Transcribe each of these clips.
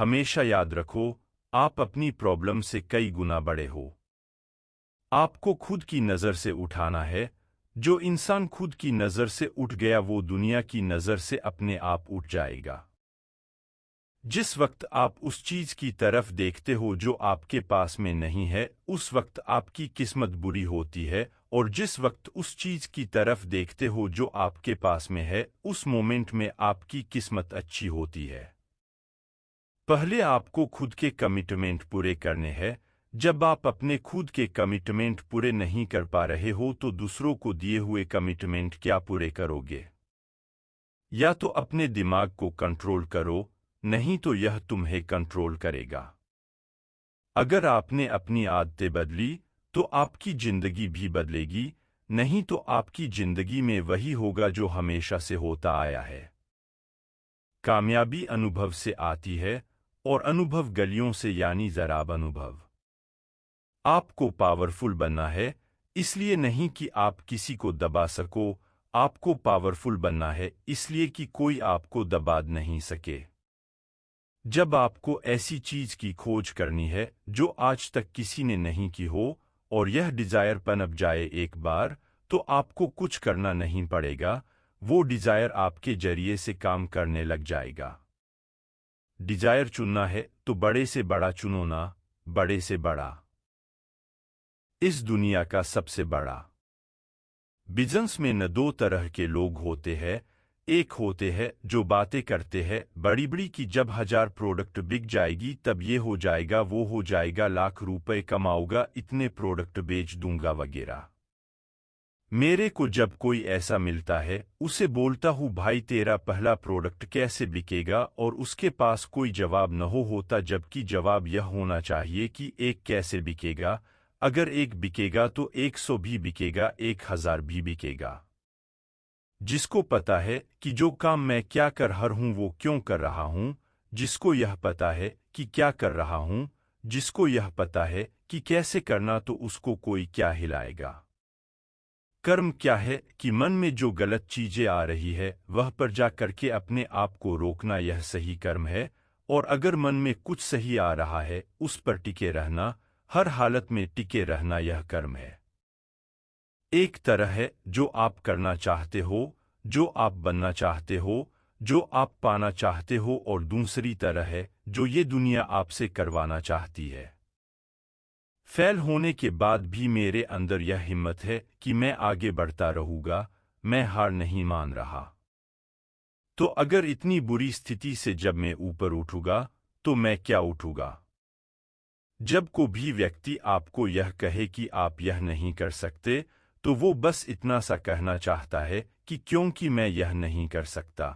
हमेशा याद रखो, आप अपनी प्रॉब्लम से कई गुना बड़े हो। आपको खुद की नज़र से उठाना है। जो इंसान खुद की नज़र से उठ गया वो दुनिया की नज़र से अपने आप उठ जाएगा। जिस वक्त आप उस चीज़ की तरफ देखते हो जो आपके पास में नहीं है, उस वक्त आपकी किस्मत बुरी होती है, और जिस वक्त उस चीज़ की तरफ देखते हो जो आपके पास में है, उस मोमेंट में आपकी किस्मत अच्छी होती है। पहले आपको खुद के कमिटमेंट पूरे करने हैं। जब आप अपने खुद के कमिटमेंट पूरे नहीं कर पा रहे हो तो दूसरों को दिए हुए कमिटमेंट क्या पूरे करोगे? या तो अपने दिमाग को कंट्रोल करो, नहीं तो यह तुम्हें कंट्रोल करेगा। अगर आपने अपनी आदतें बदली तो आपकी जिंदगी भी बदलेगी, नहीं तो आपकी जिंदगी में वही होगा जो हमेशा से होता आया है। कामयाबी अनुभव से आती है, और अनुभव गलियों से यानी जराब अनुभव। आपको पावरफुल बनना है, इसलिए नहीं कि आप किसी को दबा सको, आपको पावरफुल बनना है इसलिए कि कोई आपको दबा नहीं सके। जब आपको ऐसी चीज की खोज करनी है जो आज तक किसी ने नहीं की हो, और यह डिजायर पनप जाए एक बार, तो आपको कुछ करना नहीं पड़ेगा, वो डिजायर आपके जरिए से काम करने लग जाएगा। डिजायर चुनना है तो बड़े से बड़ा चुनो ना, बड़े से बड़ा। इस दुनिया का सबसे बड़ा बिजनेस में न दो तरह के लोग होते हैं। एक होते हैं जो बातें करते हैं बड़ी बड़ी कि जब 1000 प्रोडक्ट बिक जाएगी तब ये हो जाएगा, वो हो जाएगा, लाख रुपए कमाऊंगा, इतने प्रोडक्ट बेच दूंगा वगैरह। मेरे को जब कोई ऐसा मिलता है उसे बोलता हूँ भाई तेरा पहला प्रोडक्ट कैसे बिकेगा, और उसके पास कोई जवाब न होता, जबकि जवाब यह होना चाहिए कि एक कैसे बिकेगा। अगर एक बिकेगा तो 100 भी बिकेगा, 1000 भी बिकेगा। जिसको पता है कि जो काम मैं क्या कर रहा हूँ वो क्यों कर रहा हूँ, जिसको यह पता है कि क्या कर रहा हूँ, जिसको यह पता है कि कैसे करना, तो उसको कोई क्या हिलाएगा। कर्म क्या है कि मन में जो गलत चीजें आ रही है वह पर जा करके अपने आप को रोकना, यह सही कर्म है। और अगर मन में कुछ सही आ रहा है उस पर टिके रहना, हर हालत में टिके रहना, यह कर्म है। एक तरह है जो आप करना चाहते हो, जो आप बनना चाहते हो, जो आप पाना चाहते हो, और दूसरी तरह है जो ये दुनिया आपसे करवाना चाहती है। फेल होने के बाद भी मेरे अंदर यह हिम्मत है कि मैं आगे बढ़ता रहूंगा, मैं हार नहीं मान रहा। तो अगर इतनी बुरी स्थिति से जब मैं ऊपर उठूंगा तो मैं क्या उठूंगा? जब कोई भी व्यक्ति आपको यह कहे कि आप यह नहीं कर सकते, तो वो बस इतना सा कहना चाहता है कि क्योंकि मैं यह नहीं कर सकता।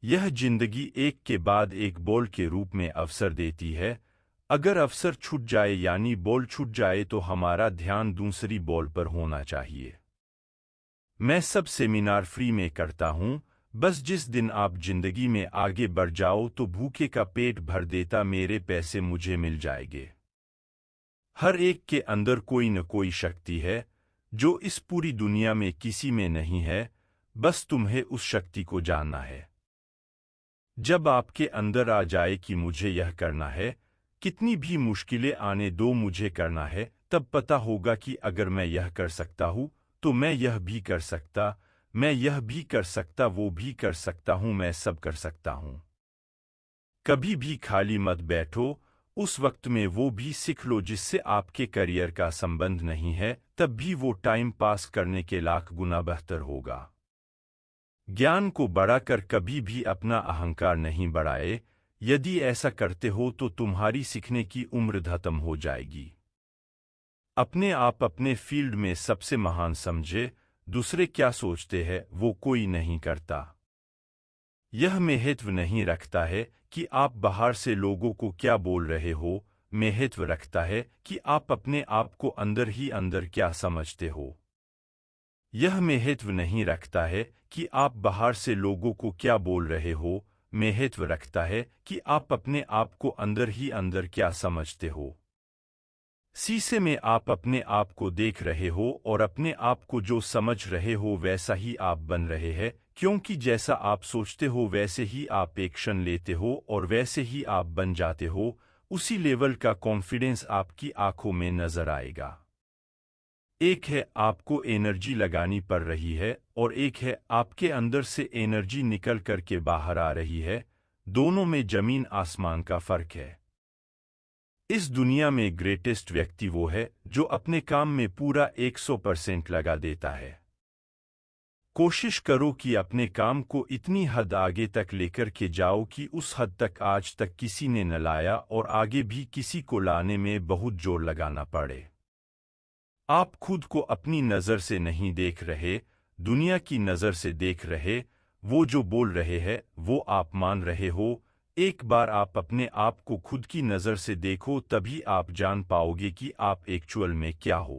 यह जिंदगी एक के बाद एक बॉल के रूप में अवसर देती है। अगर अवसर छूट जाए यानी बॉल छूट जाए तो हमारा ध्यान दूसरी बॉल पर होना चाहिए। मैं सब सेमिनार फ्री में करता हूँ, बस जिस दिन आप जिंदगी में आगे बढ़ जाओ तो भूखे का पेट भर देता मेरे पैसे मुझे मिल जाएंगे। हर एक के अंदर कोई न कोई शक्ति है जो इस पूरी दुनिया में किसी में नहीं है, बस तुम्हें उस शक्ति को जानना है। जब आपके अंदर आ जाए कि मुझे यह करना है, कितनी भी मुश्किलें आने दो, मुझे करना है, तब पता होगा कि अगर मैं यह कर सकता हूँ तो मैं यह भी कर सकता, मैं यह भी कर सकता, वो भी कर सकता हूँ, मैं सब कर सकता हूँ। कभी भी खाली मत बैठो, उस वक्त में वो भी सीख लो जिससे आपके करियर का संबंध नहीं है, तब भी वो टाइम पास करने के लाख गुना बेहतर होगा। ज्ञान को बढ़ाकर कभी भी अपना अहंकार नहीं बढ़ाए, यदि ऐसा करते हो तो तुम्हारी सीखने की उम्र खत्म हो जाएगी। अपने आप अपने फील्ड में सबसे महान समझे, दूसरे क्या सोचते हैं वो कोई नहीं करता। यह महत्व नहीं रखता है कि आप बाहर से लोगों को क्या बोल रहे हो, महत्व रखता है कि आप अपने आप को अंदर ही अंदर क्या समझते हो। यह महत्व नहीं रखता है कि आप बाहर से लोगों को क्या बोल रहे हो, महत्व रखता है कि आप अपने आप को अंदर ही अंदर क्या समझते हो। शीशे में आप अपने आप को देख रहे हो और अपने आप को जो समझ रहे हो वैसा ही आप बन रहे हैं, क्योंकि जैसा आप सोचते हो वैसे ही आप एक्शन लेते हो और वैसे ही आप बन जाते हो। उसी लेवल का कॉन्फिडेंस आपकी आंखों में नजर आएगा। एक है आपको एनर्जी लगानी पड़ रही है और एक है आपके अंदर से एनर्जी निकल करके बाहर आ रही है। दोनों में जमीन आसमान का फर्क है। इस दुनिया में ग्रेटेस्ट व्यक्ति वो है जो अपने काम में पूरा 100% लगा देता है। कोशिश करो कि अपने काम को इतनी हद आगे तक लेकर के जाओ कि उस हद तक आज तक किसी ने न लाया और आगे भी किसी को लाने में बहुत जोर लगाना पड़े। आप खुद को अपनी नज़र से नहीं देख रहे, दुनिया की नज़र से देख रहे। वो जो बोल रहे हैं वो आप मान रहे हो। एक बार आप अपने आप को खुद की नज़र से देखो, तभी आप जान पाओगे कि आप एक्चुअल में क्या हो।